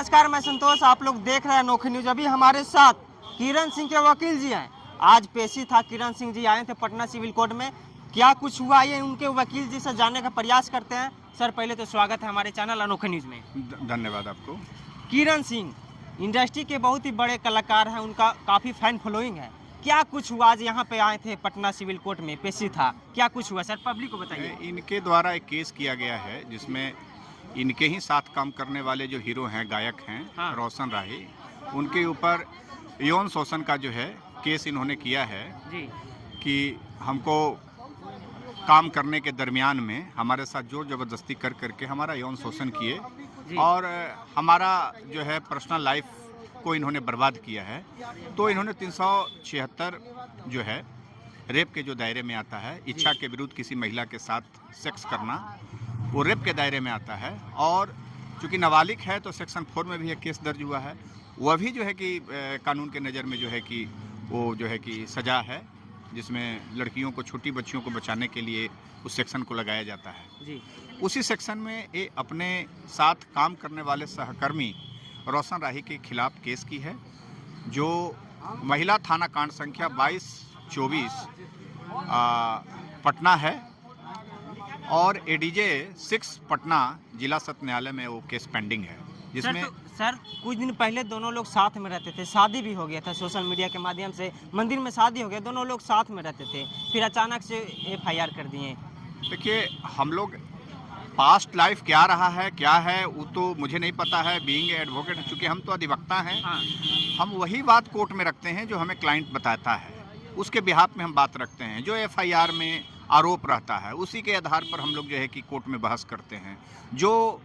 नमस्कार, मैं संतोष। आप लोग देख रहे हैं अनोखी न्यूज। अभी हमारे साथ किरण सिंह के वकील जी हैं। आज पेशी था, किरण सिंह जी आए थे पटना सिविल कोर्ट में। क्या कुछ हुआ ये उनके वकील जी से जानने का प्रयास करते हैं। सर, पहले तो स्वागत है हमारे चैनल अनोखी न्यूज में। धन्यवाद आपको। किरण सिंह इंडस्ट्री के बहुत ही बड़े कलाकार हैं, उनका काफ़ी फैन फॉलोइंग है। क्या कुछ हुआ? आज यहाँ पे आए थे पटना सिविल कोर्ट में, पेशी था, क्या कुछ हुआ सर, पब्लिक को बताइए। इनके द्वारा एक केस किया गया है जिसमें इनके ही साथ काम करने वाले जो हीरो हैं, गायक हैं, हाँ। रोशन राही, उनके ऊपर यौन शोषण का जो है केस इन्होंने किया है जी। कि हमको काम करने के दरमियान में हमारे साथ जोर जबरदस्ती कर करके हमारा यौन शोषण किए और हमारा जो है पर्सनल लाइफ को इन्होंने बर्बाद किया है। तो इन्होंने 376 जो है रेप के जो दायरे में आता है, इच्छा के विरुद्ध किसी महिला के साथ सेक्स करना, वो रेप के दायरे में आता है। और चूंकि नाबालिग है तो सेक्शन 4 में भी एक केस दर्ज हुआ है। वह भी जो है कि कानून के नज़र में जो है कि वो जो है कि सज़ा है, जिसमें लड़कियों को, छोटी बच्चियों को बचाने के लिए उस सेक्शन को लगाया जाता है जी। उसी सेक्शन में ये अपने साथ काम करने वाले सहकर्मी रोशन राही के खिलाफ केस की है, जो महिला थाना कांड संख्या 2224 पटना है और एडीजे 6 पटना जिला सत्र न्यायालय में वो केस पेंडिंग है, जिसमें सर कुछ दिन पहले दोनों लोग साथ में रहते थे, शादी भी हो गया था सोशल मीडिया के माध्यम से, मंदिर में शादी हो गया, दोनों लोग साथ में रहते थे, फिर अचानक से FIR कर दिए। देखिए, हम लोग पास्ट लाइफ क्या रहा है, क्या है, वो तो मुझे नहीं पता है। बीइंग एडवोकेट, चूँकि हम तो अधिवक्ता हैं, हाँ। हम वही बात कोर्ट में रखते हैं जो हमें क्लाइंट बताता है, उसके बिहाफ में हम बात रखते हैं। जो FIR में आरोप रहता है उसी के आधार पर हम लोग जो है कि कोर्ट में बहस करते हैं। जो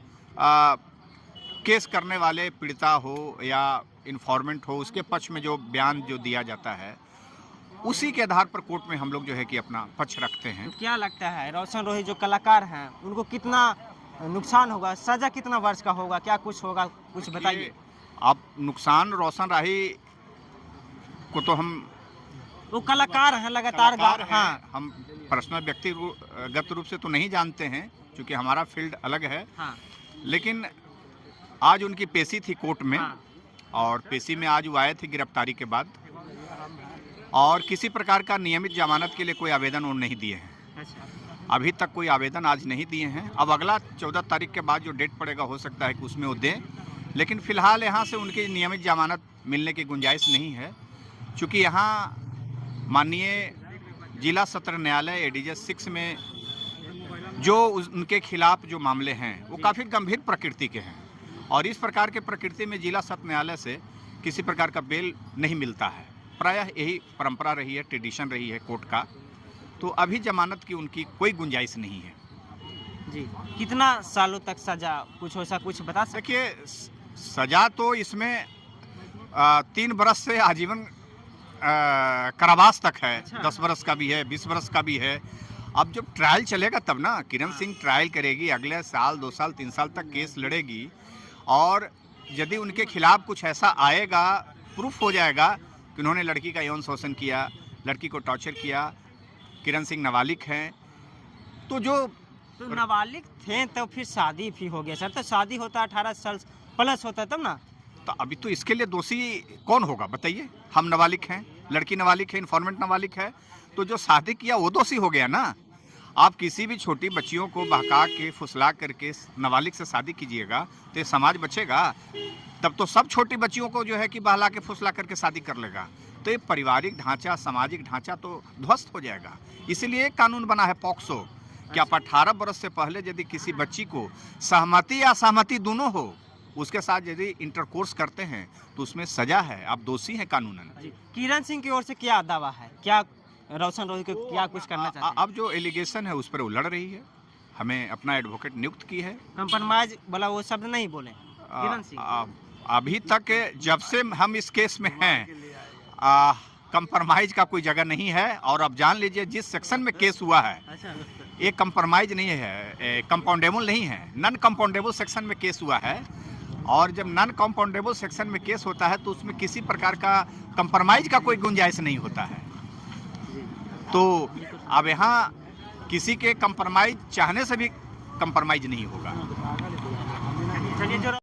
केस करने वाले पीड़िता हो या इन्फॉर्मेंट हो, उसके पक्ष में जो बयान जो दिया जाता है उसी के आधार पर कोर्ट में हम लोग जो है कि अपना पक्ष रखते हैं। तो क्या लगता है रोशन रोही जो कलाकार हैं उनको कितना नुकसान होगा, सजा कितना वर्ष का होगा, क्या कुछ होगा, कुछ बताइए। अब नुकसान रोशन राही को तो हम, वो कलाकार हैं, लगातार हाँ, हम पर्सनल व्यक्तिगत रूप से तो नहीं जानते हैं क्योंकि हमारा फील्ड अलग है। हाँ। लेकिन आज उनकी पेशी थी कोर्ट में। हाँ। और पेशी में आज वो आए थे गिरफ्तारी के बाद, और किसी प्रकार का नियमित जमानत के लिए कोई आवेदन उन्होंने नहीं दिए हैं। अच्छा। अभी तक कोई आवेदन आज नहीं दिए हैं। अब अगला 14 तारीख के बाद जो डेट पड़ेगा हो सकता है कि उसमें वो दें, लेकिन फ़िलहाल यहाँ से उनकी नियमित जमानत मिलने की गुंजाइश नहीं है, क्योंकि यहाँ माननीय जिला सत्र न्यायालय एडीजे 6 में जो उनके खिलाफ जो मामले हैं वो काफ़ी गंभीर प्रकृति के हैं, और इस प्रकार के प्रकृति में जिला सत्र न्यायालय से किसी प्रकार का बेल नहीं मिलता है। प्रायः यही परंपरा रही है, ट्रेडिशन रही है कोर्ट का। तो अभी जमानत की उनकी कोई गुंजाइश नहीं है। जी। कितना सालों तक सजा, कुछ ऐसा कुछ बता सकते? देखिए, सजा तो इसमें 3 बरस से आजीवन कारावास तक है। अच्छा। 10 बरस का भी है, 20 बरस का भी है। अब जब ट्रायल चलेगा तब ना, किरण सिंह ट्रायल करेगी, अगले साल, 2 साल, 3 साल तक केस लड़ेगी, और यदि उनके खिलाफ कुछ ऐसा आएगा, प्रूफ हो जाएगा कि उन्होंने लड़की का यौन शोषण किया, लड़की को टॉर्चर किया, किरण सिंह नाबालिग हैं, तो नाबालिग थे तो फिर शादी भी हो गया सर। तो शादी होता 18 साल प्लस होता है तब ना। तो अभी तो इसके लिए दोषी कौन होगा बताइए? हम नाबालिग हैं, लड़की नाबालिग है, इन्फॉर्मेंट नाबालिग है, तो जो शादी किया वो दोषी हो गया ना। आप किसी भी छोटी बच्चियों को बहका के, फुसला करके नाबालिग से शादी कीजिएगा तो ये समाज बचेगा? तब तो सब छोटी बच्चियों को जो है कि बहला के, फुसला करके शादी कर लेगा, तो ये पारिवारिक ढांचा, सामाजिक ढांचा तो ध्वस्त हो जाएगा। इसीलिए एक कानून बना है पॉक्सो, कि आप 18 बरस से पहले यदि किसी बच्ची को सहमति या असहमति दोनों हो, उसके साथ यदि इंटरकोर्स करते हैं तो उसमें सजा है, आप दोषी हैं कानूनन। किरण सिंह की ओर से क्या दावा है, क्या रोशन रोही को क्या कुछ करना चाहते हैं? अब जो एलिगेशन है उस पर वो लड़ रही है, हमें अपना एडवोकेट नियुक्त की है। कंप्रोमाइज वाला वो शब्द नहीं बोले किरण सिंह। अभी तक जब से हम इस केस में हैं, कंप्रोमाइज का कोई जगह नहीं है। और अब जान लीजिए, जिस सेक्शन में केस हुआ है, अच्छा। ये कंप्रोमाइज नहीं है, कंपाउंडेबल नहीं है, नॉन कंपाउंडेबल सेक्शन में केस हुआ है। और जब नॉन कंपाउंडेबल सेक्शन में केस होता है तो उसमें किसी प्रकार का कंप्रोमाइज का कोई गुंजाइश नहीं होता है। तो अब यहाँ किसी के कंप्रोमाइज चाहने से भी कंप्रोमाइज नहीं होगा।